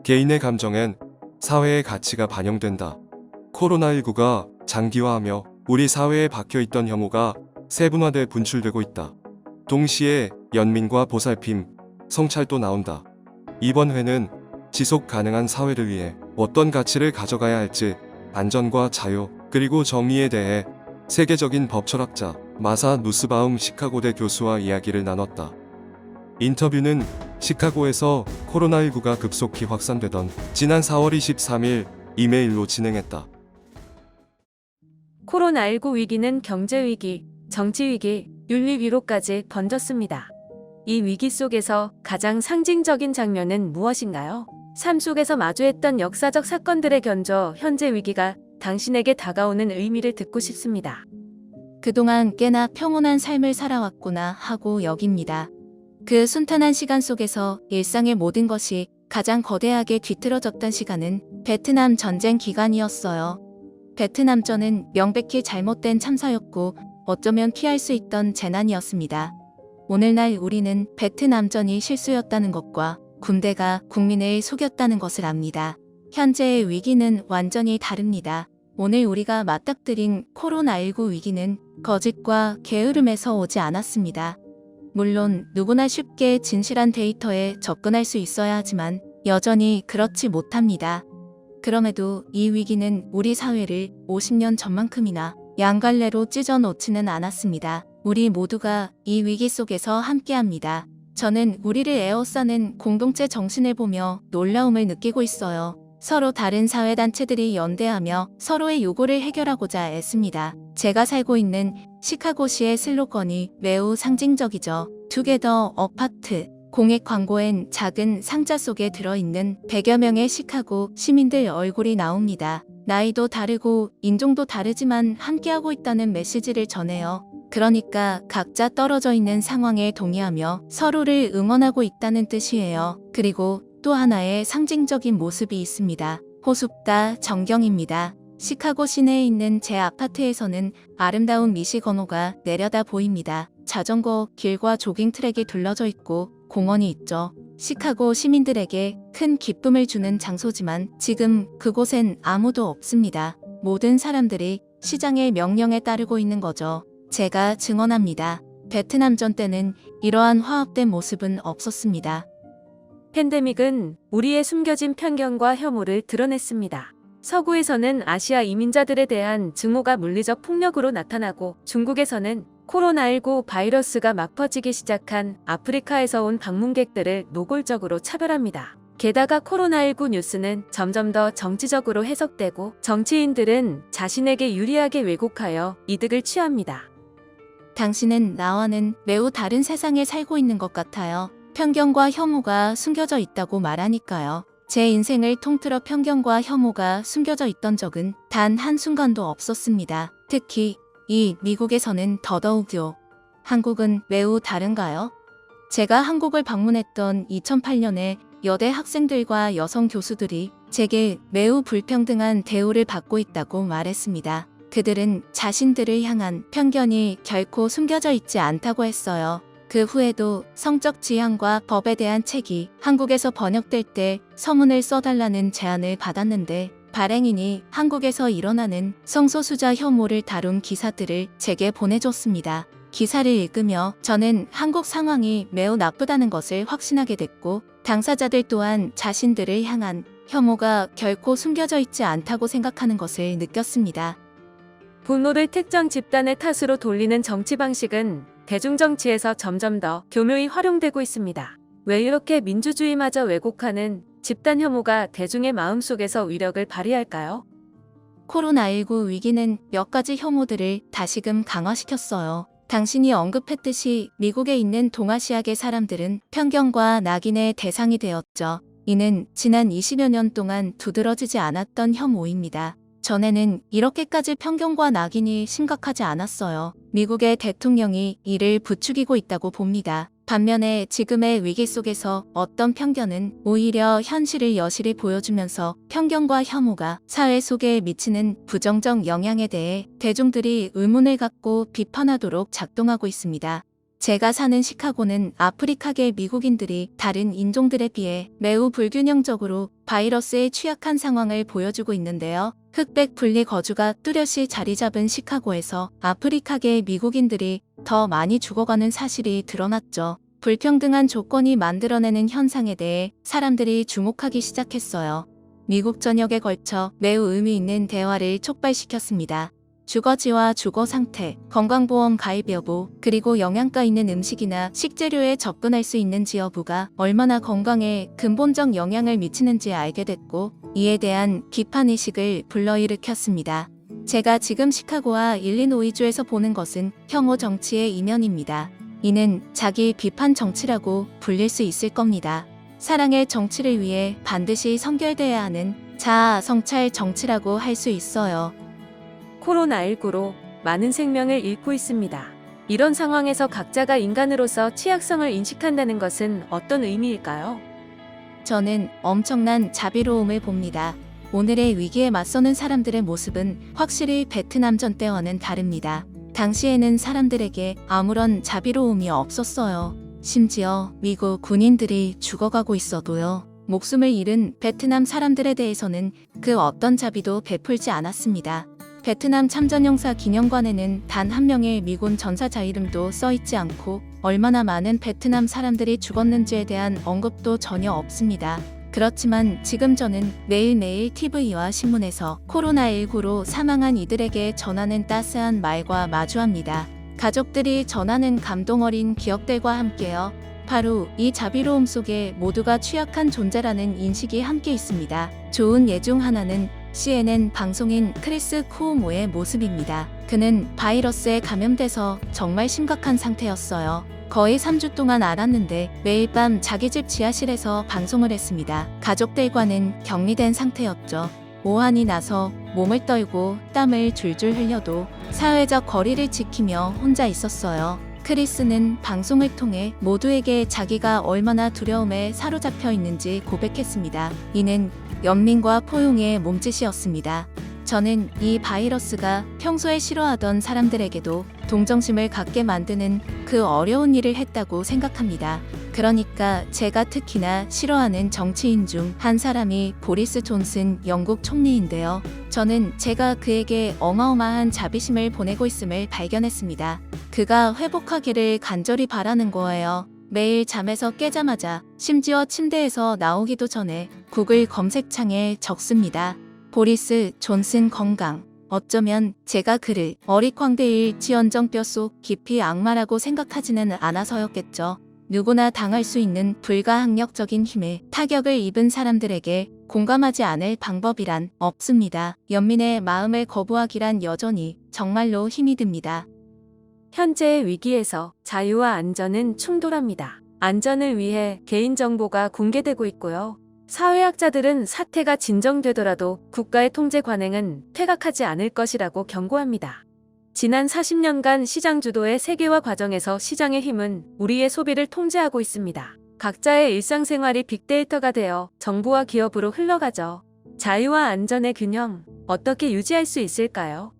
개인의 감정엔 사회의 가치가 반영된다. 코로나19가 장기화하며 우리 사회에 박혀있던 혐오가 세분화돼 분출되고 있다. 동시에 연민과 보살핌, 성찰도 나온다. 이번 회는 지속 가능한 사회를 위해 어떤 가치를 가져가야 할지, 안전과 자유, 그리고 정의에 대해 세계적인 법철학자 마사 누스바움 시카고대 교수와 이야기를 나눴다. 인터뷰는 시카고에서 코로나19가 급속히 확산되던 지난 4월 23일 이메일로 진행했다. 코로나19 위기는 경제위기, 정치위기, 윤리위로까지 번졌습니다. 이 위기 속에서 가장 상징적인 장면은 무엇인가요? 삶 속에서 마주했던 역사적 사건들의 견조, 현재 위기가 당신에게 다가오는 의미를 듣고 싶습니다. 그동안 꽤나 평온한 삶을 살아왔구나 하고 여깁니다. 그 순탄한 시간 속에서 일상의 모든 것이 가장 거대하게 뒤틀어졌던 시간은 베트남 전쟁 기간이었어요. 베트남전은 명백히 잘못된 참사였고 어쩌면 피할 수 있던 재난이었습니다. 오늘날 우리는 베트남전이 실수였다는 것과 군대가 국민을 속였다는 것을 압니다. 현재의 위기는 완전히 다릅니다. 오늘 우리가 맞닥뜨린 코로나19 위기는 거짓과 게으름에서 오지 않았습니다. 물론 누구나 쉽게 진실한 데이터에 접근할 수 있어야 하지만 여전히 그렇지 못합니다. 그럼에도 이 위기는 우리 사회를 50년 전만큼이나 양갈래로 찢어놓지는 않았습니다. 우리 모두가 이 위기 속에서 함께합니다. 저는 우리를 에워싸는 공동체 정신을 보며 놀라움을 느끼고 있어요. 서로 다른 사회단체들이 연대하며 서로의 요구를 해결하고자 애씁니다. 제가 살고 있는 시카고시의 슬로건이 매우 상징적이죠. 투게더 어파트. 공익 광고엔 작은 상자 속에 들어있는 100여 명의 시카고 시민들 얼굴이 나옵니다. 나이도 다르고 인종도 다르지만 함께하고 있다는 메시지를 전해요. 그러니까 각자 떨어져 있는 상황에 동의하며 서로를 응원하고 있다는 뜻이에요. 그리고 또 하나의 상징적인 모습이 있습니다. 호숫가 전경입니다. 시카고 시내에 있는 제 아파트에서는 아름다운 미시건호가 내려다 보입니다. 자전거 길과 조깅 트랙이 둘러져 있고 공원이 있죠. 시카고 시민들에게 큰 기쁨을 주는 장소지만 지금 그곳엔 아무도 없습니다. 모든 사람들이 시장의 명령에 따르고 있는 거죠. 제가 증언합니다. 베트남전 때는 이러한 화합된 모습은 없었습니다. 팬데믹은 우리의 숨겨진 편견과 혐오를 드러냈습니다. 서구에서는 아시아 이민자들에 대한 증오가 물리적 폭력으로 나타나고 중국에서는 코로나19 바이러스가 막 퍼지기 시작한 아프리카에서 온 방문객들을 노골적으로 차별합니다. 게다가 코로나19 뉴스는 점점 더 정치적으로 해석되고 정치인들은 자신에게 유리하게 왜곡하여 이득을 취합니다. 당신은 나와는 매우 다른 세상에 살고 있는 것 같아요. 편견과 혐오가 숨겨져 있다고 말하니까요. 제 인생을 통틀어 편견과 혐오가 숨겨져 있던 적은 단 한순간도 없었습니다. 특히 이 미국에서는 더더욱요. 한국은 매우 다른가요? 제가 한국을 방문했던 2008년에 여대 학생들과 여성 교수들이 제게 매우 불평등한 대우를 받고 있다고 말했습니다. 그들은 자신들을 향한 편견이 결코 숨겨져 있지 않다고 했어요. 그 후에도 성적 지향과 법에 대한 책이 한국에서 번역될 때 서문을 써달라는 제안을 받았는데 발행인이 한국에서 일어나는 성소수자 혐오를 다룬 기사들을 제게 보내줬습니다. 기사를 읽으며 저는 한국 상황이 매우 나쁘다는 것을 확신하게 됐고 당사자들 또한 자신들을 향한 혐오가 결코 숨겨져 있지 않다고 생각하는 것을 느꼈습니다. 분노를 특정 집단의 탓으로 돌리는 정치 방식은 대중정치에서 점점 더 교묘히 활용되고 있습니다. 왜 이렇게 민주주의마저 왜곡하는 집단 혐오가 대중의 마음속에서 위력을 발휘할까요? 코로나19 위기는 몇 가지 혐오들을 다시금 강화시켰어요. 당신이 언급했듯이 미국에 있는 동아시아계 사람들은 편견과 낙인의 대상이 되었죠. 이는 지난 20여 년 동안 두드러지지 않았던 혐오입니다. 전에는 이렇게까지 편견과 낙인이 심각하지 않았어요. 미국의 대통령이 이를 부추기고 있다고 봅니다. 반면에 지금의 위기 속에서 어떤 편견은 오히려 현실을 여실히 보여주면서 편견과 혐오가 사회 속에 미치는 부정적 영향에 대해 대중들이 의문을 갖고 비판하도록 작동하고 있습니다. 제가 사는 시카고는 아프리카계 미국인들이 다른 인종들에 비해 매우 불균형적으로 바이러스에 취약한 상황을 보여주고 있는데요. 흑백 분리 거주가 뚜렷이 자리 잡은 시카고에서 아프리카계 미국인들이 더 많이 죽어가는 사실이 드러났죠. 불평등한 조건이 만들어내는 현상에 대해 사람들이 주목하기 시작했어요. 미국 전역에 걸쳐 매우 의미 있는 대화를 촉발시켰습니다. 주거지와 주거 상태, 건강보험 가입 여부, 그리고 영양가 있는 음식이나 식재료에 접근할 수 있는지 여부가 얼마나 건강에 근본적 영향을 미치는지 알게 됐고, 이에 대한 비판의식을 불러일으켰습니다. 제가 지금 시카고와 일리노이주에서 보는 것은 혐오 정치의 이면입니다. 이는 자기 비판 정치라고 불릴 수 있을 겁니다. 사랑의 정치를 위해 반드시 선결돼야 하는 자아 성찰 정치라고 할 수 있어요. 코로나19로 많은 생명을 잃고 있습니다. 이런 상황에서 각자가 인간으로서 취약성을 인식한다는 것은 어떤 의미일까요? 저는 엄청난 자비로움을 봅니다. 오늘의 위기에 맞서는 사람들의 모습은 확실히 베트남전 때와는 다릅니다. 당시에는 사람들에게 아무런 자비로움이 없었어요. 심지어 미국 군인들이 죽어가고 있어도요. 목숨을 잃은 베트남 사람들에 대해서는 그 어떤 자비도 베풀지 않았습니다. 베트남 참전용사 기념관에는 단 한 명의 미군 전사자 이름도 써있지 않고 얼마나 많은 베트남 사람들이 죽었는지에 대한 언급도 전혀 없습니다. 그렇지만 지금 저는 매일매일 TV와 신문에서 코로나19로 사망한 이들에게 전하는 따스한 말과 마주합니다. 가족들이 전하는 감동 어린 기억들과 함께요. 바로 이 자비로움 속에 모두가 취약한 존재라는 인식이 함께 있습니다. 좋은 예 중 하나는 CNN 방송인 크리스 쿠오모의 모습입니다. 그는 바이러스에 감염돼서 정말 심각한 상태였어요. 거의 3주 동안 앓았는데 매일 밤 자기 집 지하실에서 방송을 했습니다. 가족들과는 격리된 상태였죠. 오한이 나서 몸을 떨고 땀을 줄줄 흘려도 사회적 거리를 지키며 혼자 있었어요. 크리스는 방송을 통해 모두에게 자기가 얼마나 두려움에 사로잡혀 있는지 고백했습니다. 이는 연민과 포용의 몸짓이었습니다. 저는 이 바이러스가 평소에 싫어하던 사람들에게도 동정심을 갖게 만드는 그 어려운 일을 했다고 생각합니다. 그러니까 제가 특히나 싫어하는 정치인 중 한 사람이 보리스 존슨 영국 총리인데요. 저는 제가 그에게 어마어마한 자비심을 보내고 있음을 발견했습니다. 그가 회복하기를 간절히 바라는 거예요. 매일 잠에서 깨자마자, 심지어 침대에서 나오기도 전에 구글 검색창에 적습니다. 보리스 존슨 건강. 어쩌면 제가 그를 어릿광대일지언정 뼛속 깊이 악마라고 생각하지는 않아서였겠죠. 누구나 당할 수 있는 불가항력적인 힘에 타격을 입은 사람들에게 공감하지 않을 방법이란 없습니다. 연민의 마음을 거부하기란 여전히 정말로 힘이 듭니다. 현재의 위기에서 자유와 안전은 충돌합니다. 안전을 위해 개인정보가 공개되고 있고요. 사회학자들은 사태가 진정되더라도 국가의 통제 관행은 퇴각하지 않을 것이라고 경고합니다. 지난 40년간 시장 주도의 세계화 과정에서 시장의 힘은 우리의 소비를 통제하고 있습니다. 각자의 일상생활이 빅데이터가 되어 정부와 기업으로 흘러가죠. 자유와 안전의 균형, 어떻게 유지할 수 있을까요?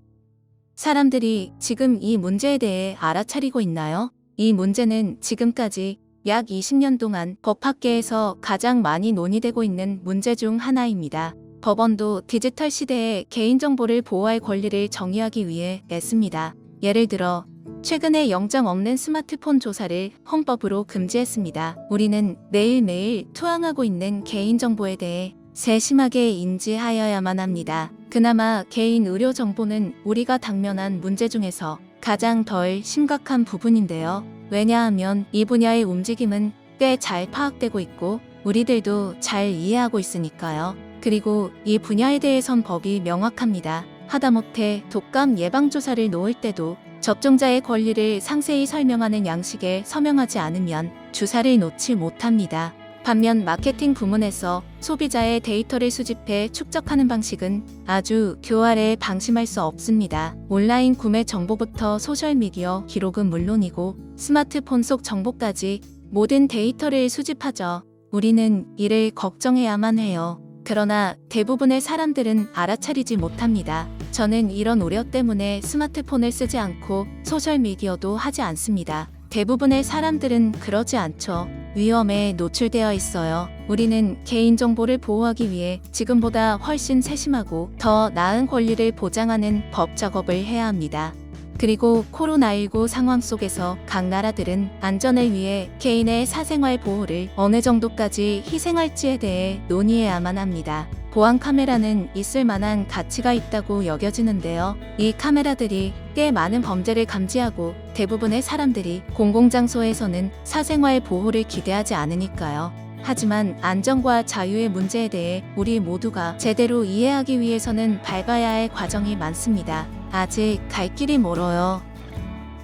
사람들이 지금 이 문제에 대해 알아차리고 있나요? 이 문제는 지금까지 약 20년 동안 법학계에서 가장 많이 논의되고 있는 문제 중 하나입니다. 법원도 디지털 시대에 개인정보를 보호할 권리를 정의하기 위해 애씁니다. 예를 들어 최근에 영장 없는 스마트폰 조사를 헌법으로 금지했습니다. 우리는 매일매일 투항하고 있는 개인정보에 대해 세심하게 인지하여야만 합니다. 그나마 개인 의료 정보는 우리가 당면한 문제 중에서 가장 덜 심각한 부분인데요. 왜냐하면 이 분야의 움직임은 꽤 잘 파악되고 있고 우리들도 잘 이해하고 있으니까요. 그리고 이 분야에 대해선 법이 명확합니다. 하다못해 독감 예방조사를 놓을 때도 접종자의 권리를 상세히 설명하는 양식에 서명하지 않으면 주사를 놓지 못합니다. 반면 마케팅 부문에서 소비자의 데이터를 수집해 축적하는 방식은 아주 교활해 방심할 수 없습니다. 온라인 구매 정보부터 소셜미디어 기록은 물론이고 스마트폰 속 정보까지 모든 데이터를 수집하죠. 우리는 이를 걱정해야만 해요. 그러나 대부분의 사람들은 알아차리지 못합니다. 저는 이런 우려 때문에 스마트폰을 쓰지 않고 소셜미디어도 하지 않습니다. 대부분의 사람들은 그러지 않죠. 위험에 노출되어 있어요. 우리는 개인정보를 보호하기 위해 지금보다 훨씬 세심하고 더 나은 권리를 보장하는 법 작업을 해야 합니다. 그리고 코로나19 상황 속에서 각 나라들은 안전을 위해 개인의 사생활 보호를 어느 정도까지 희생할지에 대해 논의해야만 합니다. 보안 카메라는 있을 만한 가치가 있다고 여겨지는데요. 이 카메라들이 꽤 많은 범죄를 감지하고 대부분의 사람들이 공공장소에서는 사생활 보호를 기대하지 않으니까요. 하지만 안전과 자유의 문제에 대해 우리 모두가 제대로 이해하기 위해서는 밟아야 할 과정이 많습니다. 아직 갈 길이 멀어요.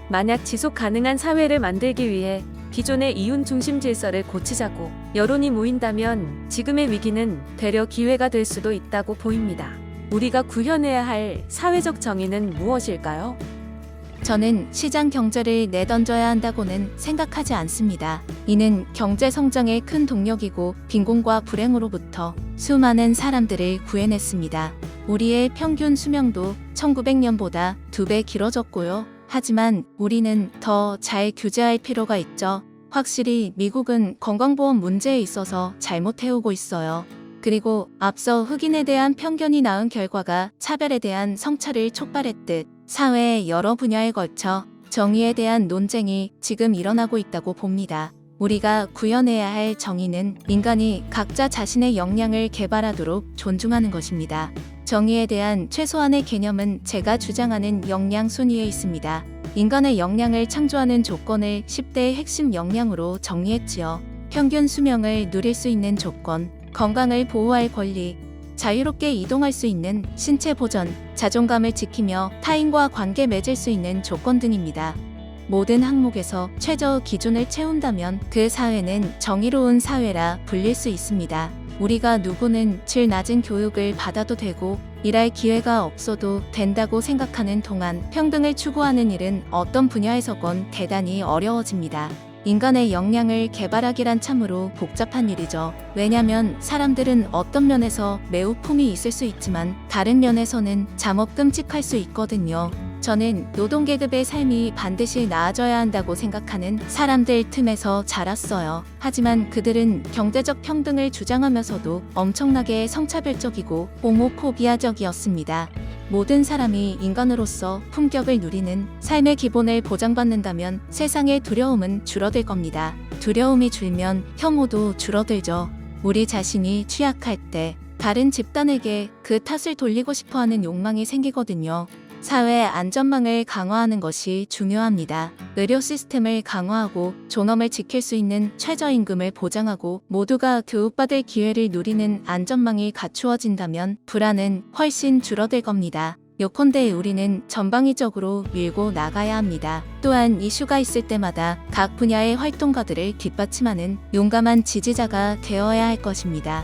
만약 지속 가능한 사회를 만들기 위해 기존의 이윤 중심 질서를 고치자고 여론이 모인다면 지금의 위기는 되려 기회가 될 수도 있다고 보입니다. 우리가 구현해야 할 사회적 정의는 무엇일까요? 저는 시장 경제를 내던져야 한다고는 생각하지 않습니다. 이는 경제 성장의 큰 동력이고 빈곤과 불행으로부터 수많은 사람들을 구해냈습니다. 우리의 평균 수명도 1900년보다 2배 길어졌고요. 하지만 우리는 더 잘 규제할 필요가 있죠. 확실히 미국은 건강보험 문제에 있어서 잘못해오고 있어요. 그리고 앞서 흑인에 대한 편견이 낳은 결과가 차별에 대한 성찰을 촉발했듯 사회의 여러 분야에 걸쳐 정의에 대한 논쟁이 지금 일어나고 있다고 봅니다. 우리가 구현해야 할 정의는 인간이 각자 자신의 역량을 개발하도록 존중하는 것입니다. 정의에 대한 최소한의 개념은 제가 주장하는 역량 순위에 있습니다. 인간의 역량을 창조하는 조건을 10대의 핵심 역량으로 정리했지요. 평균 수명을 누릴 수 있는 조건, 건강을 보호할 권리, 자유롭게 이동할 수 있는 신체 보전, 자존감을 지키며 타인과 관계 맺을 수 있는 조건 등입니다. 모든 항목에서 최저 기준을 채운다면 그 사회는 정의로운 사회라 불릴 수 있습니다. 우리가 누구는 질 낮은 교육을 받아도 되고 일할 기회가 없어도 된다고 생각하는 동안 평등을 추구하는 일은 어떤 분야에서건 대단히 어려워집니다. 인간의 역량을 개발하기란 참으로 복잡한 일이죠. 왜냐면 사람들은 어떤 면에서 매우 품이 있을 수 있지만 다른 면에서는 잠업 끔찍할 수 있거든요. 저는 노동계급의 삶이 반드시 나아져야 한다고 생각하는 사람들 틈에서 자랐어요. 하지만 그들은 경제적 평등을 주장하면서도 엄청나게 성차별적이고 호모포비아적이었습니다. 모든 사람이 인간으로서 품격을 누리는 삶의 기본을 보장받는다면 세상의 두려움은 줄어들 겁니다. 두려움이 줄면 혐오도 줄어들죠. 우리 자신이 취약할 때 다른 집단에게 그 탓을 돌리고 싶어하는 욕망이 생기거든요. 사회 안전망을 강화하는 것이 중요합니다. 의료 시스템을 강화하고 존엄을 지킬 수 있는 최저임금을 보장하고 모두가 교육받을 기회를 누리는 안전망이 갖추어진다면 불안은 훨씬 줄어들 겁니다. 요컨대 우리는 전방위적으로 밀고 나가야 합니다. 또한 이슈가 있을 때마다 각 분야의 활동가들을 뒷받침하는 용감한 지지자가 되어야 할 것입니다.